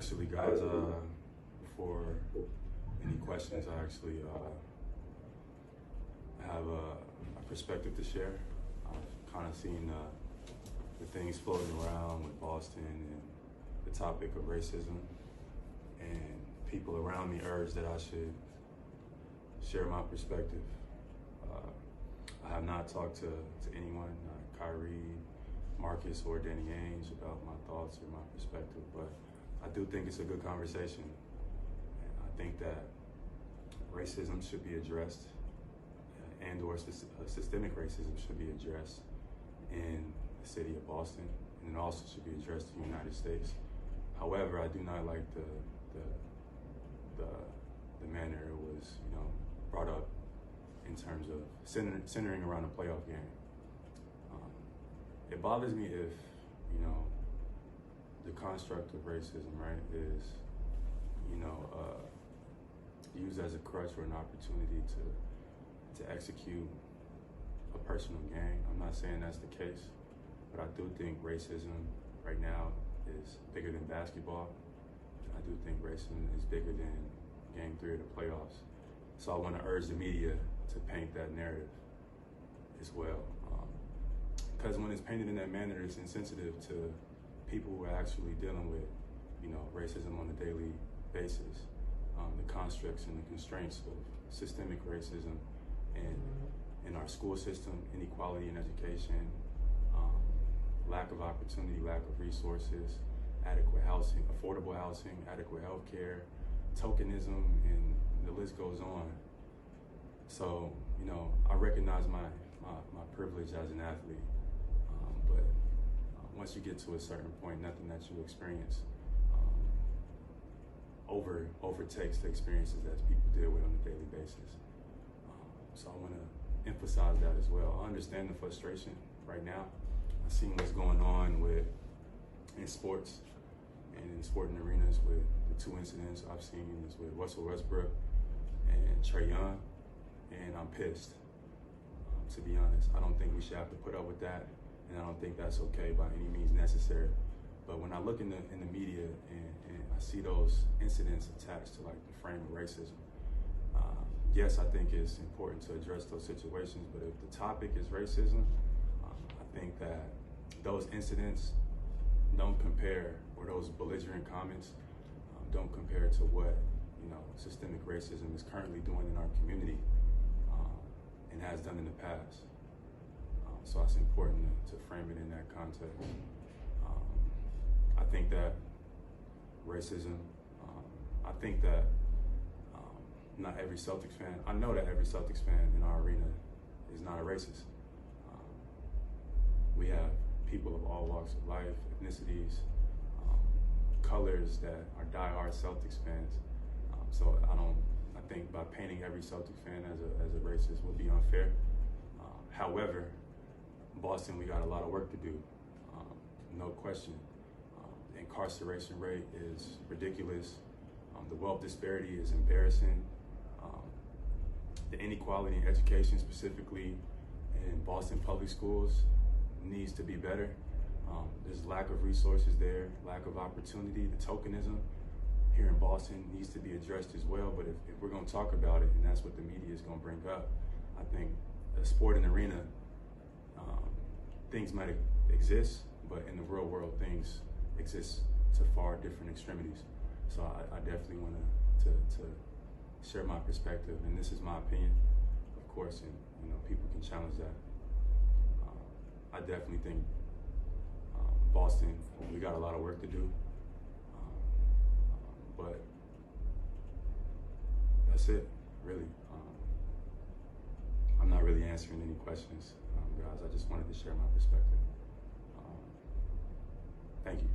Actually, guys, before any questions, I actually have a perspective to share. I've kind of seen the things floating around with Boston and the topic of racism, and people around me urge that I should share my perspective. I have not talked to anyone, Kyrie, Marcus, or Danny Ainge about my thoughts or my perspective, but I do think it's a good conversation. And I think that racism should be addressed, and/or systemic racism should be addressed in the city of Boston, and it also should be addressed in the United States. However, I do not like the manner it was, brought up in terms of centering around a playoff game. It bothers me if, the construct of racism, right, is, used as a crutch or an opportunity to execute a personal gain. I'm not saying that's the case, but I do think racism right now is bigger than basketball. I do think racism is bigger than Game 3 of the playoffs. So I want to urge the media to paint that narrative as well. Because when it's painted in that manner, it's insensitive to people who are actually dealing with, racism on a daily basis. The constructs and the constraints of systemic racism in our school system, inequality in education, lack of opportunity, lack of resources, adequate housing, affordable housing, adequate health care, tokenism, and the list goes on. So, I recognize my privilege as an athlete, but once you get to a certain point, nothing that you experience overtakes the experiences that people deal with on a daily basis. So I want to emphasize that as well. I understand the frustration right now. I've seen what's going on in sports and in sporting arenas with the two incidents I've seen is with Russell Westbrook and Trae Young, and I'm pissed, to be honest. I don't think we should have to put up with that, and I don't think that's okay by any means necessary. But when I look in the media and I see those incidents attached to like the frame of racism, yes, I think it's important to address those situations, but if the topic is racism, I think that those incidents don't compare, or those belligerent comments don't compare to what, systemic racism is currently doing in our community and has done in the past. So it's important to frame it in that context. I think that racism, I think that not every Celtics fan, I know that every Celtics fan in our arena is not a racist. We have people of all walks of life, ethnicities, colors that are diehard Celtics fans. So I think by painting every Celtics fan as a racist would be unfair. However, Boston, we got a lot of work to do, no question. The incarceration rate is ridiculous. The wealth disparity is embarrassing. The inequality in education, specifically in Boston public schools, needs to be better. There's lack of resources there, lack of opportunity. The tokenism here in Boston needs to be addressed as well. But if we're going to talk about it, and that's what the media is going to bring up, I think the sporting arena, things might exist, but in the real world, things exist to far different extremities. So I definitely want to share my perspective, and this is my opinion, of course, and people can challenge that. I definitely think Boston, we got a lot of work to do, but that's it, really. I'm not really answering any questions, guys. I just wanted to share my perspective. Thank you.